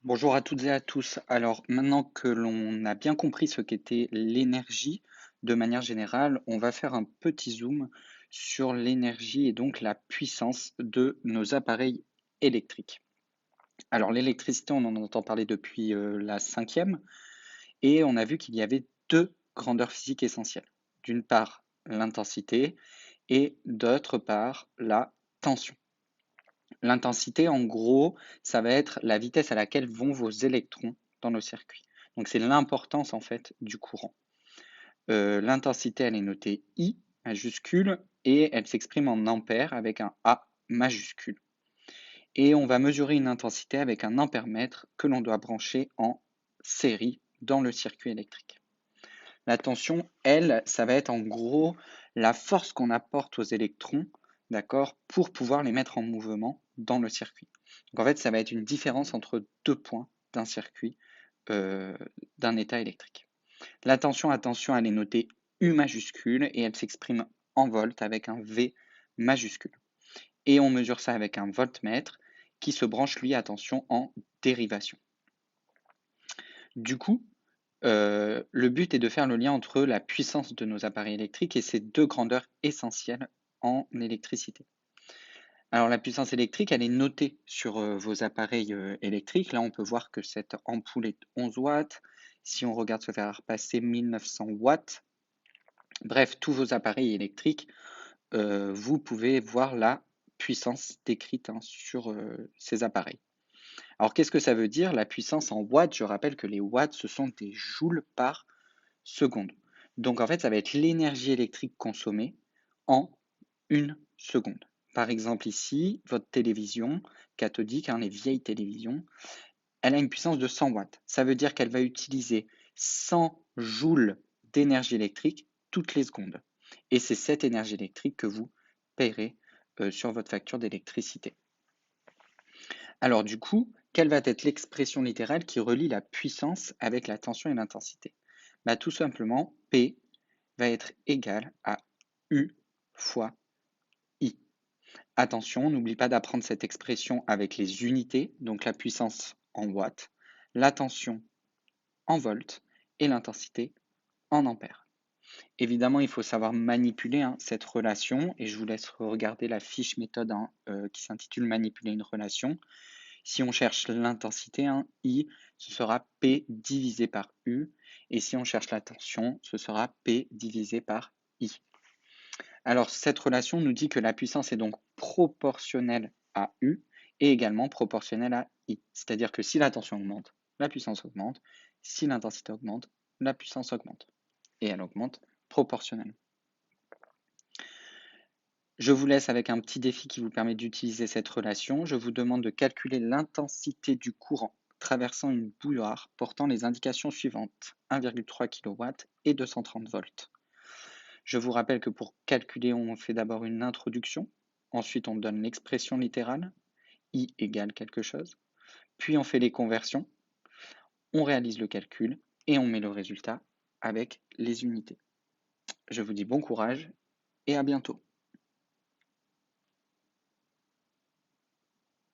Bonjour à toutes et à tous. Alors maintenant que l'on a bien compris ce qu'était l'énergie de manière générale, on va faire un petit zoom sur l'énergie et donc la puissance de nos appareils électriques. Alors l'électricité, on en entend parler depuis la cinquième et on a vu qu'il y avait deux grandeurs physiques essentielles. D'une part, l'intensité et d'autre part, la tension. L'intensité, en gros, ça va être la vitesse à laquelle vont vos électrons dans nos circuits. Donc c'est l'importance en fait du courant. L'intensité, elle est notée I majuscule et elle s'exprime en ampères avec un A majuscule. Et on va mesurer une intensité avec un ampèremètre que l'on doit brancher en série dans le circuit électrique. La tension, elle, ça va être en gros la force qu'on apporte aux électrons, d'accord, pour pouvoir les mettre en mouvement dans le circuit. Donc en fait, ça va être une différence entre deux points d'un circuit, euh, d'un état électrique. La tension, attention, elle est notée U majuscule et elle s'exprime en volts avec un V majuscule. Et on mesure ça avec un voltmètre qui se branche, lui, attention, en dérivation. Du coup, le but est de faire le lien entre la puissance de nos appareils électriques et ces deux grandeurs essentielles en électricité. Alors la puissance électrique, elle est notée sur vos appareils électriques. Là, on peut voir que cette ampoule est 11 watts. Si on regarde se faire passer 1900 watts, bref, tous vos appareils électriques, vous pouvez voir la puissance décrite sur ces appareils. Alors qu'est-ce que ça veut dire la puissance en watts? Je rappelle que les watts, ce sont des joules par seconde. Donc en fait, ça va être l'énergie électrique consommée en une seconde. Par exemple ici, votre télévision cathodique, les vieilles télévisions, elle a une puissance de 100 watts. Ça veut dire qu'elle va utiliser 100 joules d'énergie électrique toutes les secondes. Et c'est cette énergie électrique que vous paierez sur votre facture d'électricité. Alors du coup, quelle va être l'expression littérale qui relie la puissance avec la tension et l'intensité? Tout simplement, P va être égal à U fois I. Attention, n'oublie pas d'apprendre cette expression avec les unités, donc la puissance en watts, la tension en volts et l'intensité en ampères. Évidemment, il faut savoir manipuler cette relation et je vous laisse regarder la fiche méthode qui s'intitule Manipuler une relation. Si on cherche l'intensité, I, ce sera P divisé par U. Et si on cherche la tension, ce sera P divisé par I. Alors, cette relation nous dit que la puissance est donc proportionnelle à U et également proportionnelle à I. C'est-à-dire que si la tension augmente, la puissance augmente. Si l'intensité augmente, la puissance augmente. Et elle augmente proportionnellement. Je vous laisse avec un petit défi qui vous permet d'utiliser cette relation. Je vous demande de calculer l'intensité du courant traversant une bouilloire portant les indications suivantes: 1,3 kW et 230 volts. Je vous rappelle que pour calculer, on fait d'abord une introduction, ensuite on donne l'expression littérale, I égale quelque chose, puis on fait les conversions, on réalise le calcul et on met le résultat avec les unités. Je vous dis bon courage et à bientôt.